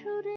সুরে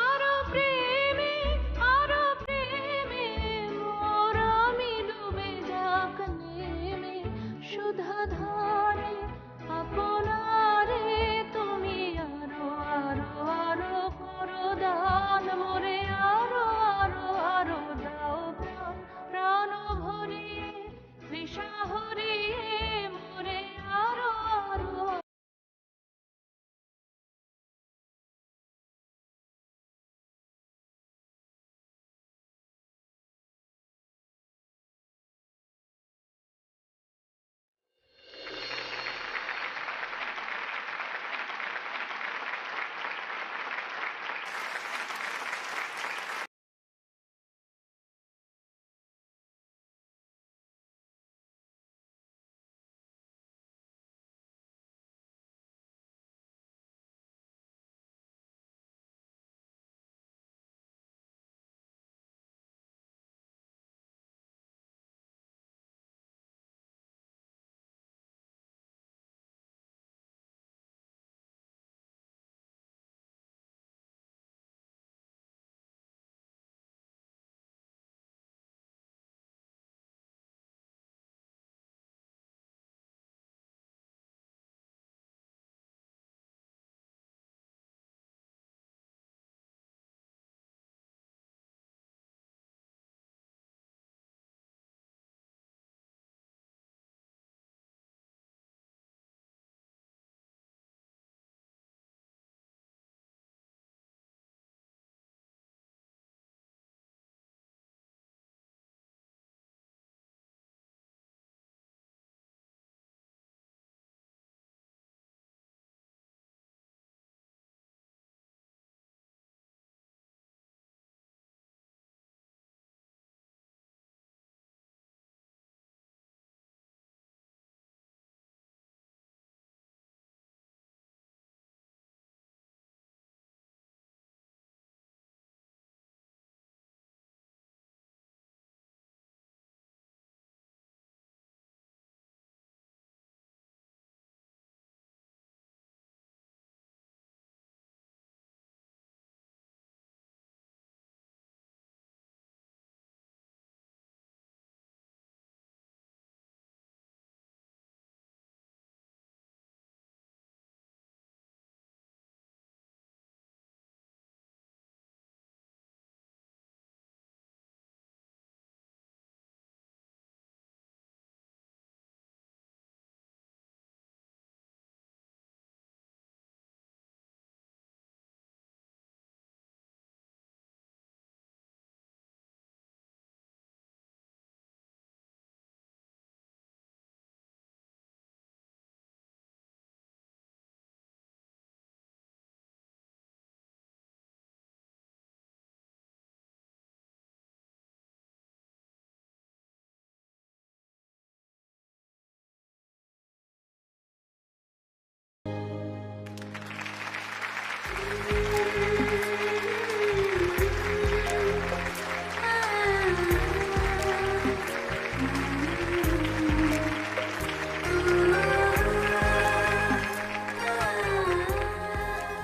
আরো প্রেমে আরো প্রেমে মোর আমি ডুবে যাক নেমে সুধা ধারে আপনারে তুমি আরো আরো আরো করো দান মোরে আরো আরো আরো দাও প্রাণ প্রাণ ভরিয়ে তৃষা হরিয়ে মোরে আরো আরো।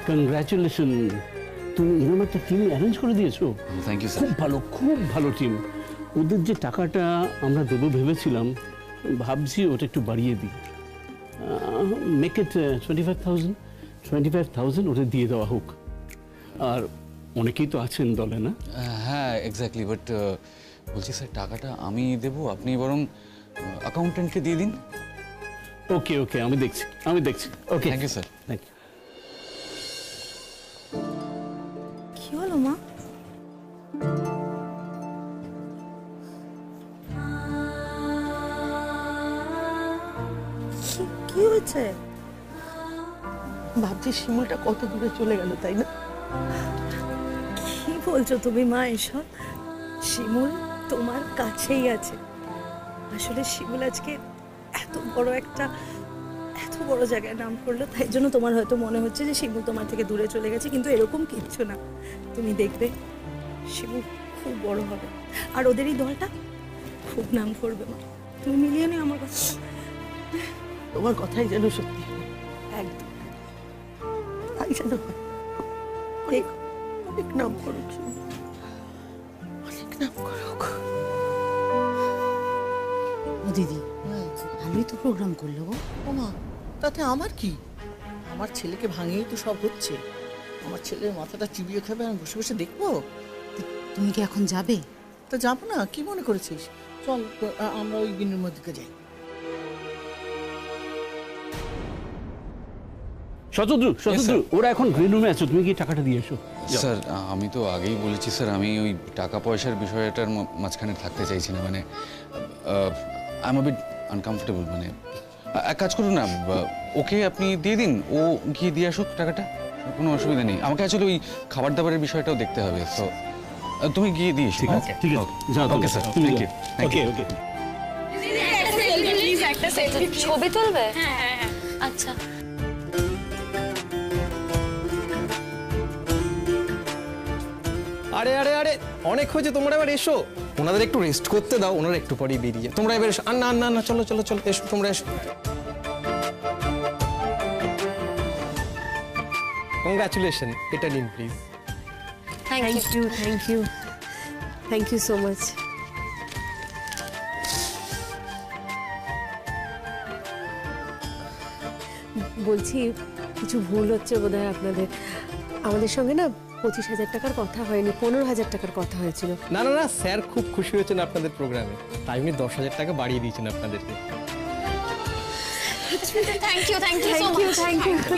কংগ্রাচুলেশন, তুমি এরকম একটা টিম অ্যারেঞ্জ করে দিয়েছো। থ্যাংক ইউ খুব ভালো, খুব ভালো টিম। ওদের যে টাকাটা আমরা দেবো ভেবেছিলাম, ভাবছি ওটা একটু বাড়িয়ে দিই, মেক ইট 25,000 ওদের দিয়ে দেওয়া হোক। আর অনেকেই তো আছেন দলে, না? হ্যাঁ এক্স্যাক্টলি, বাট বলছি স্যার টাকাটা আমি দেবো, আপনি বরং অ্যাকাউন্টেন্টকে দিয়ে দিন। ওকে ওকে, আমি দেখছি okay. Thank you sir. Thank you. কি হলো মা? কি হয়েছে? ভাবছি শিমুলটা কত দূরে চলে গেল, তাই না? কি বলছো তুমি মা এসব? শিমুল তোমার কাছেই আছে। আসলে শিমুল আজকে এত বড় জায়গায় নাম করলো, তাই জন্য তোমার হয়তো মনে হচ্ছে যে শিমুল তোমার থেকে দূরে চলে গেছে, কিন্তু এরকম কিচ্ছু না। তুমি দেখবে শিমুল খুব বড় হবে, আর ওদের এই দলটা খুব নাম করবে মা। তুমি মিলিয়ে নিও আমার কথা, তোমার কথাই যেন সত্যি হয়। একদম তাই যেন হয়। অনেক অনেক নাম করুক শিমুল, অনেক নাম করুক। ও দিদি, ভালোই তো প্রোগ্রাম করলো গো। ওমা, তাতে আমার কি? আমার ছেলেকে ভাঙিয়েই তো সব হচ্ছে। আমার ছেলের মাথাটা চিবিয়ে খাবে, আমি বসে বসে দেখবো? তুমি কি এখন যাবে? তা যাবো না, কি মনে করেছিস? চল আমরা ওই দিনের মধ্যে যাই। শতদ্রু, ওরা এখন গ্রিন রুমে আছে, তুমি কি টাকাটা দিয়ে এসো। যাও। স্যার আমি তো আগেই বলেছি স্যার, আমি ওই টাকা পয়সার বিষয়টার মাঝখানে থাকতে চাইছি না। মানে I am a bit uncomfortable. মানে এক কাজ করুন না, ওকে আপনি দিয়ে দিন, ও গিয়ে দিয়ে আসুক টাকাটা, কোনো অসুবিধা নেই। আমাকে আসলে ওই খাবার দাবারের বিষয়টাও দেখতে হবে। তো তুমি গিয়ে দিয়ে এসো। ঠিক আছে, ঠিক আছে, যাও ওকে স্যার, তুমি থ্যাংক যাও। ইউ। ওকে ওকে। ছবি তুলবে? আচ্ছা। আরে আরে আরে, অনেক হয়েছে, তোমরা এবার এসো। ওনাদের একটু রেস্ট করতে দাও, ওনারা একটু পরেই বেরিয়ে যায়। তোমরা এবার এসো। আর না না না, চলো চলো চলো, এসো তোমরা এসো। কংগ্রাচুলেশন, এটা নিন please. Thank you so much. বলছি, কিছু ভুল হচ্ছে বোধহয় আপনাদের। আমাদের সঙ্গে না 25,000 টাকার কথা হয়নি, 15,000 টাকার কথা হয়েছিল। না না না, স্যার খুব খুশি হয়েছেন আপনাদের প্রোগ্রামে, তাই উনি 10,000 টাকা বাড়িয়ে দিয়েছেন আপনাদেরকে।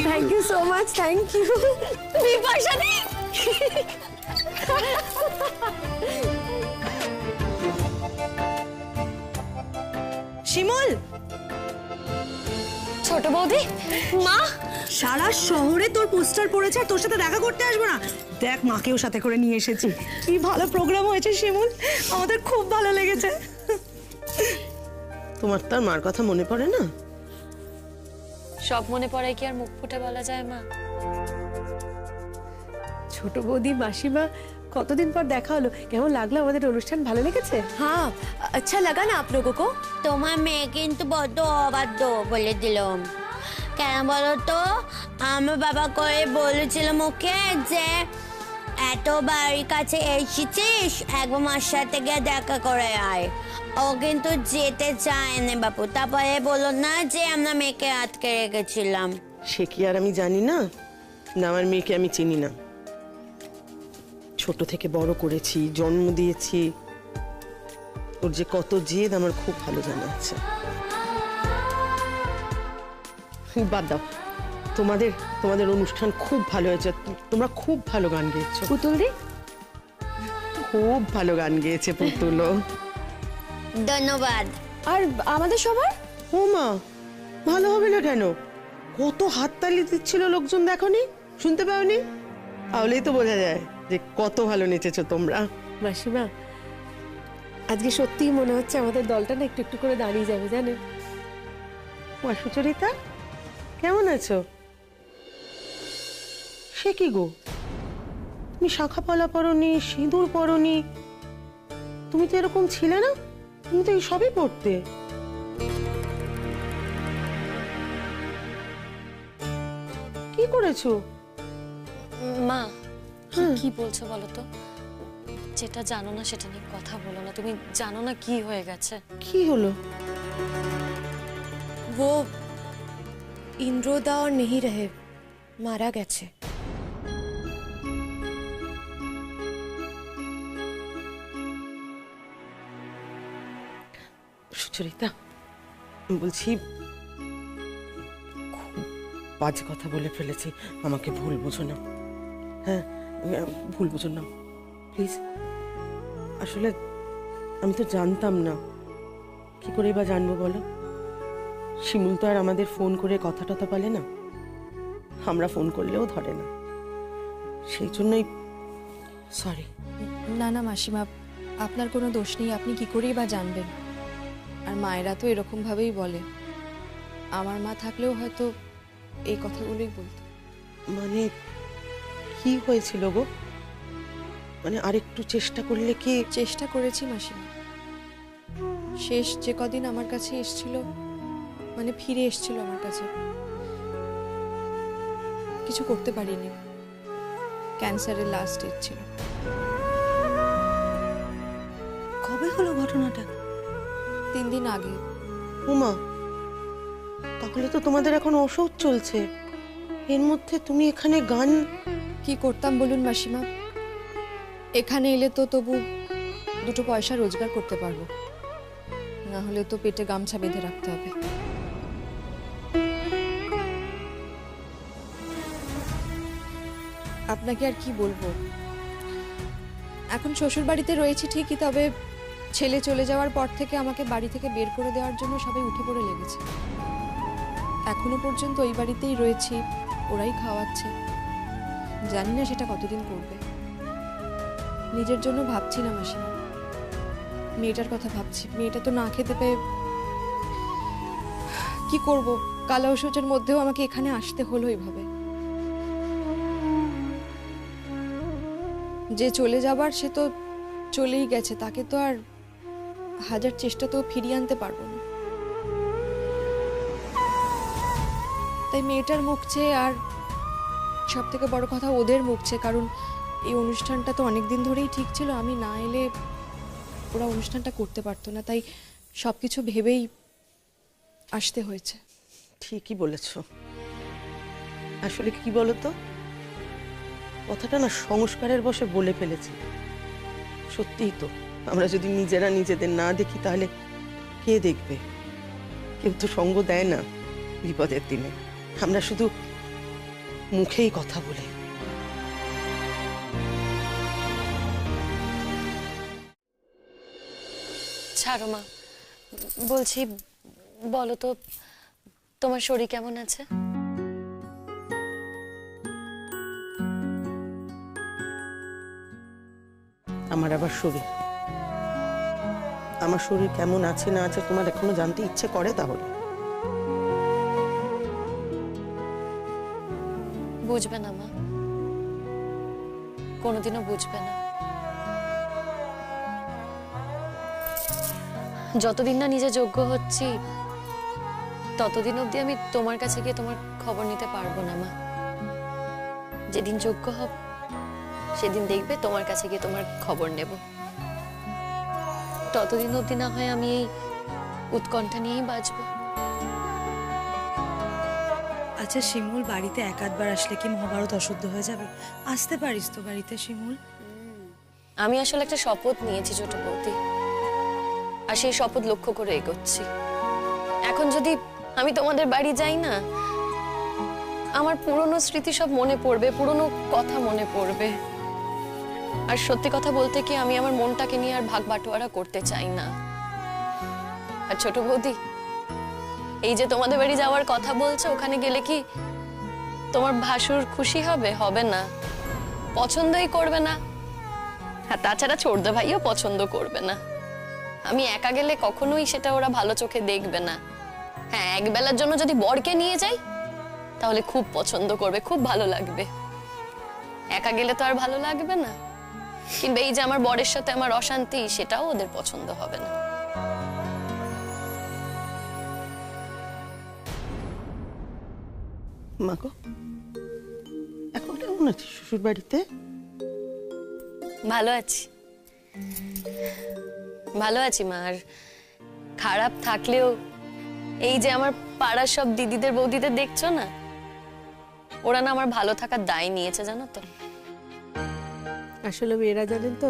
Thank you so much. Thank you Bipasha দি। শিমুল, ছোট বৌদি, মা। সারা শহরে তোর পোস্টার পড়েছে, আর তোর সাথে দেখা করতে আসবো না? দেখ, মাকেও সাথে করে নিয়ে এসেছি। কি ভালো প্রোগ্রাম হয়েছে শিমুল, আমাদের খুব ভালো লেগেছে। তোমার তার মার কথা মনে পড়ে না? সব মনে পড়ে কি আর মুখ ফুটে বলা যায় মা? ছোট বৌদি, মাসিমা, কতদিন পর দেখা হলো। কেমন লাগলো আমাদের অনুষ্ঠান? ভালো লেগেছে? हाँ अच्छा लगा ना आप लोगों को? তোমার মেয়ে কিন্তু বড্ড অবাধ্য বলে দিলাম। কেন বলো তো, আমার বাবা করে বলেছিল মুখে যে এত বাড়ির কাছে এসেছিস, একবার মার সাথে গিয়ে দেখা করে আয়। ও কিন্তু যেতে চায়নি বাপু। তারপরে বললো না যে আমরা মেয়েকে আটকে রেখেছিলাম। সে কি আর আমি জানি না? না, আমার মেয়েকে আমি চিনি না। ছোট থেকে বড় করেছি, জন্ম দিয়েছি। ওর যে কত জেদ আমার খুব ভালো জানা আছে। বাদ দাও, তোমাদের অনুষ্ঠান খুব ভালো হয়েছে। তোমরা খুব ভালো গান গেয়েছো। পুতুল দি, খুব ভালো গান গেয়েছে পুতুলও। ধন্যবাদ। আর আমাদের সবার? ও মা, ভালো হবে না কেন? কত হাততালি দিচ্ছিল লোকজন, দেখোনি? শুনতে পাওনি? তাহলেই তো বোঝা যায় যে কত ভালো নেচেছো তোমরা। মাসিমা, আজকে সত্যিই মনে হচ্ছে আমাদের দলটা না একটু একটু করে দাঁড়িয়ে যাবে, জানেন? মা সুচরিতা, কেমন আছো? সে কি গো, তুমি শাখা পলা পরনি, সিঁদুর পরনি। তুমি তো এরকম ছিলে না, তুমি তো এই সবই পড়তে। কি করেছো মা? কি বলছো বলো তো? যেটা জানো না সেটা নিয়ে কথা বলো না। তুমি জানো না কি হয়ে গেছে? কি হলো? वो इंद्रोदा और नहीं रहे, मारा গেছে। সুচরিতা, বলছি বাজে কথা বলে ফেলেছি, আমাকে ভুল বুঝো না। হ্যাঁ, ভুল বুঝো না প্লিজ। আসলে আমি তো জানতাম না, কি করে বা জানবো বলো? শিমুল তো আর আমাদের ফোন করে কথা টথা বলে না, আমরা ফোন করলেও ধরে না, সেই জন্যই সরি। না না মাসিমা, আপনার কোনো দোষ নেই, আপনি কি করেই বা জানবেন? আর মায়েরা তো এরকম ভাবেই বলে, আমার মা থাকলেও হয়তো এই কথাগুলোই বলতো। মানে কি হয়েছিল গো? মানে আরেকটু চেষ্টা করলে কি? চেষ্টা করেছি মাসিমা, শেষ যে কদিন আমার কাছে এসছিল, মানে ফিরে এসছিল আমার কাছে, কিছু করতে পারিনি, ক্যান্সারের লাস্ট স্টেজ ছিল। কবে হলো ঘটনাটা? 3 দিন আগে। উমা, তাহলে তো তোমাদের এখন ওষুধ চলছে, এর মধ্যে তুমি এখানে গান? কি করতাম বলুন মাসিমা, এখানে এলে তো তবু 2 পয়সা রোজগার করতে পারবো, না হলে তো পেটে গামছা বেঁধে রাখতে হবে। আপনাকে আর কি বলবো, এখন শ্বশুর বাড়িতে রয়েছি ঠিকই, তবে ছেলে চলে যাওয়ার পর থেকে আমাকে বাড়ি থেকে বের করে দেওয়ার জন্য সবাই উঠে পড়ে লেগেছে। এখনো পর্যন্ত ওই বাড়িতেই রয়েছি, ওরাই খাওয়াচ্ছে, জানি না সেটা কতদিন করবে। নিজের জন্য ভাবছি না মাসিমা, মেয়েটার কথা ভাবছি। মেয়েটা তো না খেতে পেয়ে কি করব, কালো অসুচের মধ্যেও আমাকে এখানে আসতে হলো এইভাবে। যে চলে যাবার সে তো চলেই গেছে, তাকে তো আর 1000 চেষ্টা তো ফিরিয়ে আনতে পারবো না। তাই মেয়েটার মুখ চেয়ে, আর সব থেকে বড় কথা ওদের মুখ চেয়ে, কারণ এই অনুষ্ঠানটা তো অনেকদিন ধরেই ঠিক ছিল, আমি না এলে ওরা অনুষ্ঠানটা করতে পারতো না, তাই সবকিছু ভেবেই আসতে হয়েছে। ঠিকই বলেছ। আসলে কি বলতো, কথাটা না সংস্কারের বশে বলে ফেলেছি। সত্যিই তো, আমরা যদি নিজেরা নিজেদের না দেখি তাহলে কে দেখবে? কেউ তো সঙ্গ দেয় না বিপদের দিনে, আমরা শুধু মুখেই কথা বলে। ছাড়ো মা, বলছি বলো তো তোমার শরীর কেমন আছে? আমার আবার শরীর, আমার শরীর কেমন আছে না আছে তোমার এখনো জানতে ইচ্ছে করে? তাহলে বুঝবে না মা, কোনোদিনও বুঝবে না। যতদিন না নিজে যোগ্য হচ্ছি ততদিন অবধি আমি তোমার কাছে গিয়ে তোমার খবর নিতে পারবো না মা। যেদিন যোগ্য হব সেদিন দেখবে তোমার কাছে গিয়ে তোমার খবর নেব। ততদিন অবধি না হয় আমি এই উৎকণ্ঠা নিয়েই বাঁচবো। আচ্ছা শিমুল, বাড়িতে একাধবার আসলে কি মহাভারত অশুদ্ধ হয়ে যাবে? আসতে পারিস তো বাড়িতে শিমুল। আমি আসলে একটা শপথ নিয়েছি ছোট বৌদি, আর সেই শপথ লক্ষ্য করে এগোচ্ছি। এখন যদি আমি তোমাদের বাড়ি যাই না, আমার পুরনো স্মৃতি সব মনে পড়বে, পুরনো কথা মনে পড়বে। আর সত্যি কথা বলতে কি, আমি আমার মনটাকে নিয়ে আর ভাগ বাটোয়ারা করতে চাই না। আর ছোট বৌদি, এই যে তোমাদের বাড়ি যাওয়ার কথা বলছো, ওখানে গেলে কি তোমার ভাসুর খুশি হবে? হবে না, পছন্দই করবে না। আর তাছাড়া ছোটদা ভাইও পছন্দ করবে না। আমি একা গেলে কখনোই সেটা ওরা ভালো চোখে দেখবে না। হ্যাঁ, একবেলার জন্য যদি বরকে নিয়ে যাই তাহলে খুব পছন্দ করবে, খুব ভালো লাগবে। একা গেলে তো আর ভালো লাগবে না। কিংবা এই যে আমার বরের সাথে আমার অশান্তি, সেটাও ওদের পছন্দ হবে না। মা গো, এখন কেমন আছিস শ্বশুর বাড়িতে? ভালো আছি, ভালো আছি মা। আর খারাপ থাকলেও এই যে আমার পাড়ার সব দিদিদের বৌদিদের দেখছো না, ওরা না আমার ভালো থাকার দায় নিয়েছে, জানো তো। আসলে মেয়েরা জানেন তো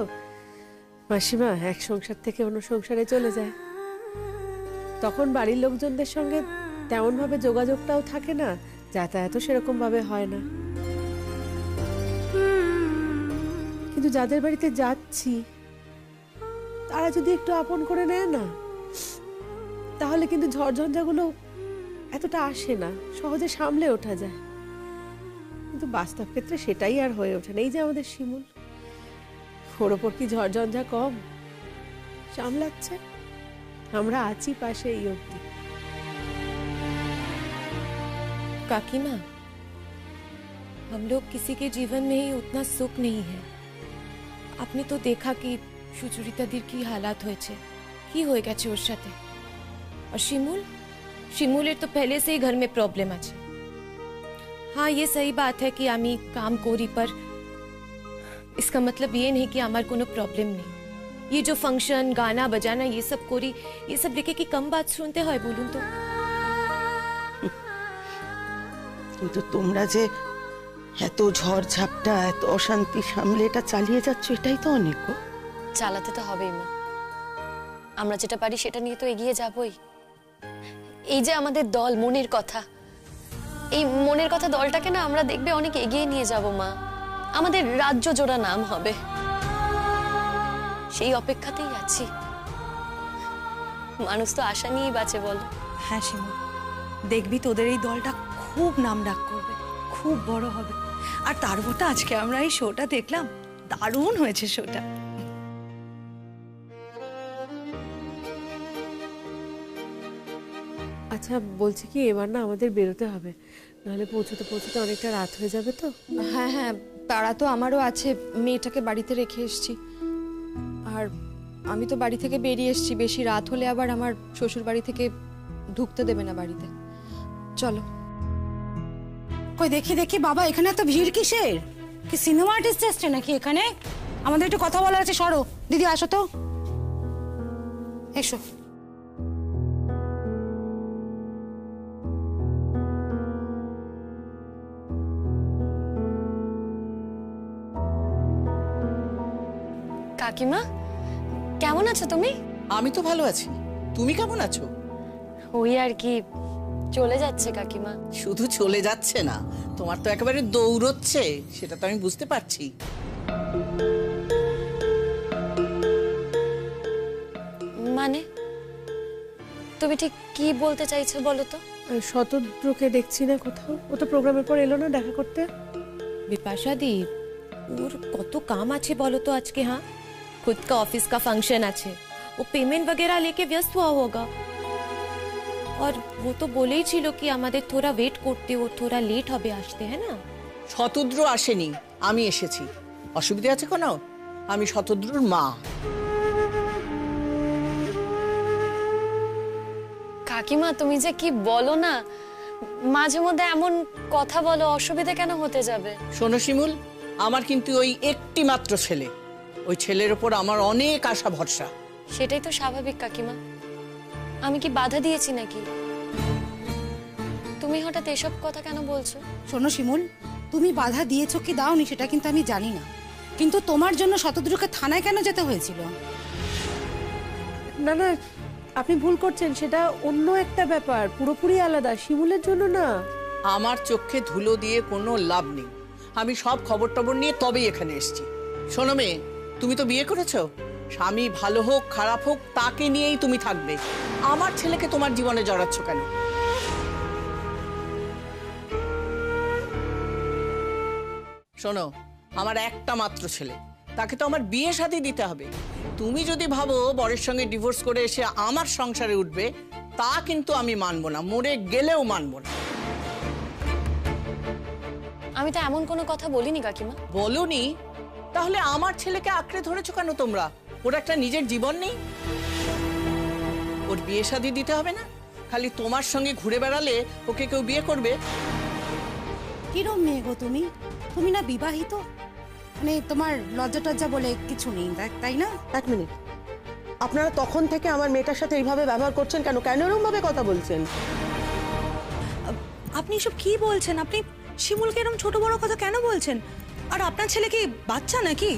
মাসিমা, এক সংসার থেকে অন্য সংসারে চলে যায়, তখন বাড়ির লোকজনদের সঙ্গে তেমন ভাবে যোগাযোগটাও থাকে না, যাতায়াতও সেরকম ভাবে হয় না। কিন্তু যাদের বাড়িতে যাচ্ছি তারা যদি একটু আপন করে নেয় না, তাহলে কিন্তু ঝড়ঝঞ্ঝাগুলো এতটা আসে না, সহজে সামলে ওঠা যায়। কিন্তু বাস্তব ক্ষেত্রে সেটাই আর হয়ে ওঠে না। এই যে আমাদের শিমুল, ওর ওপর কি ঝড়ঝঞ্ঝা কম? সামলাচ্ছে, আমরা আছি পাশে এই অবধি। काकीमा, हम लोग किसी के जीवन में ही उतना सुख नहीं है। आपने तो देखा कि সুচরিতা দির কি হালাত হয়েছে, কি হয়ে গেছে ওর সাথে। और শিমুলের তো पहले से ही घर में प्रॉब्लम আছে। हाँ, ये सही बात है कि আমি काम করি, पर इसका मतलब ये नहीं कि আমার কোনো প্রবলেম নেই। ये जो फंक्शन, गाना बजाना ये सब करी, ये सब लेके কি कम बात सुनते হয় বলুন তো? কিন্তু তোমরা যে এত ঝড় ঝাপটা, এত অশান্তি সামলে এটা চালিয়ে যাচ্ছ, এটাই তো অনেক গো। চালাতে তো হবেই মা, আমরা যেটা পারি সেটা নিয়ে তো এগিয়ে যাবই। এই যে আমাদের দল মনের কথা, এই মনের কথা দলটাকে না আমরা দেখবে অনেক এগিয়ে নিয়ে যাব মা, আমাদের রাজ্য জোড়া নাম হবে, সেই অপেক্ষাতেই আছি। মানুষ তো আশা নিয়েই বাঁচে বল। হ্যাঁ শিমুল, দেখবি তোদের এই দলটা খুব নাম ডাক করবে, খুব বড় হবে। আর তার উপর তো আজকে আমরা এই শোটা দেখলাম, দারুণ হয়েছে শোটা। আচ্ছা, বলছি কি, এবার না আমাদের বেরোতে হবে, নাহলে পৌঁছতে পৌঁছতে অনেকটা রাত হয়ে যাবে তো। হ্যাঁ হ্যাঁ, তারা তো আমারও আছে, মেয়েটাকে বাড়িতে রেখে এসেছি। আর আমি তো বাড়ি থেকে বেরিয়ে এসেছি, বেশি রাত হলে আবার আমার শ্বশুর বাড়ি থেকে ঢুকতে দেবে না বাড়িতে। চলো। কই দেখি দেখি বাবা, এখানে এত ভিড় কিসের? কি সিনেমা আর্টিস্ট এসছে নাকি এখানে? আমাদের একটু কথা বলার আছে, সরো। দিদি আসো তো, এসো। কাকিমা, কেমন আছো তুমি? আমি তো ভালো আছি, তুমি কেমন আছো? ওই আর কি, চলে যাচ্ছে কাকিমা। শুধু চলে যাচ্ছে না, তোমার তো একেবারে দৌড়চ্ছে, সেটা তো আমি বুঝতে পারছি। মানে তুমি ঠিক কি বলতে চাইছো বলো তো? শতদ্রুকে দেখছি না কোথাও, ও তো প্রোগ্রামের পর এলো না দেখা করতে। বিপাশা दी, ওর কত কাম আছে বলো তো আজকে। हाँ, खुद का ऑफिस का फंक्शन আছে, वो पेमेंट वगैरह लेके व्यस्त हुआ होगा। और वो तो बोले ही ছিল कि আমাদের थोड़ा वेट করতে, ও थोड़ा लेट হবে আসতে, है ना? শতদ্র আসেনি, আমি এসেছি। অসুবিধা আছে কোনো? আমি শতদ্রুর মা। কাকিমা, তুমি যে কি বলো না, মাঝে মধ্যে এমন কথা বলো, অসুবিধা কেন হতে যাবে? শোনো শিমুল, আমার কিন্তু ওই একটি মাত্র ছেলে, ওই ছেলের ওপর আমার অনেক আশা ভরসা। সেটাই তো স্বাভাবিক কাকিমা, আমি কি বাধা দিয়েছি নাকি? তুমি হঠাৎ এসব কথা কেন বলছো? শোনো শিমুল, তুমি বাধা দিয়েছো কি দাওনি সেটা কিন্তু আমি জানি না, কিন্তু তোমার জন্য শতদ্রুকে থানায় কেন যেতে হয়েছিল? না না, আপনি ভুল করছেন, সেটা অন্য একটা ব্যাপার, পুরোপুরি আলাদা, শিমুলের জন্য না। আমার চোখে ধুলো দিয়ে কোনো লাভ নেই, আমি সব খবর টবর নিয়ে তবেই এখানে এসেছি। শোনো মেয়ে, তুমি তো বিয়ে করেছো, স্বামী ভালো হোক খারাপ হোক তাকে নিয়েই তুমি থাকবে। আমার ছেলেকে তোমার জীবনে জড়াচ্ছ কেন? শোনো, আমার একটা মাত্র ছেলে, তাকে তো আমার বিয়ে শাদী দিতে হবে। তুমি যদি ভাবো বরের সঙ্গে ডিভোর্স করে এসে আমার সংসারে উঠবে, তা কিন্তু আমি মানবো না, মরে গেলেও মানবো না। আমি তো এমন কোনো কথা বলিনি কাকিমা। বলুনি? তাহলে আমার ছেলেকে আঁকড়ে ধরেছো কেন তোমরা? ওর একটা নিজের জীবন নেই? ওর বিয়ে শাদী দিতে হবে না? খালি তোমার সঙ্গে ঘুরে বেড়ালে ওকে কেউ বিয়ে করবে? কিরম মেয়ে গো তুমি? তুমি না বিবাহিত, মানে তোমার লজ্জা টজ্জা বলে কিছু নেই, তাই না? এক মিনিট, আপনারা তখন থেকে আমার মেয়েটার সাথে এইভাবে ব্যবহার করছেন কেন? কেন এরকম ভাবে কথা বলছেন? আপনি এসব কি বলছেন? আপনি শিমুলকে এরকম ছোট বড় কথা কেন বলছেন? আর আপনার ছেলে কি বাচ্চা নাকি?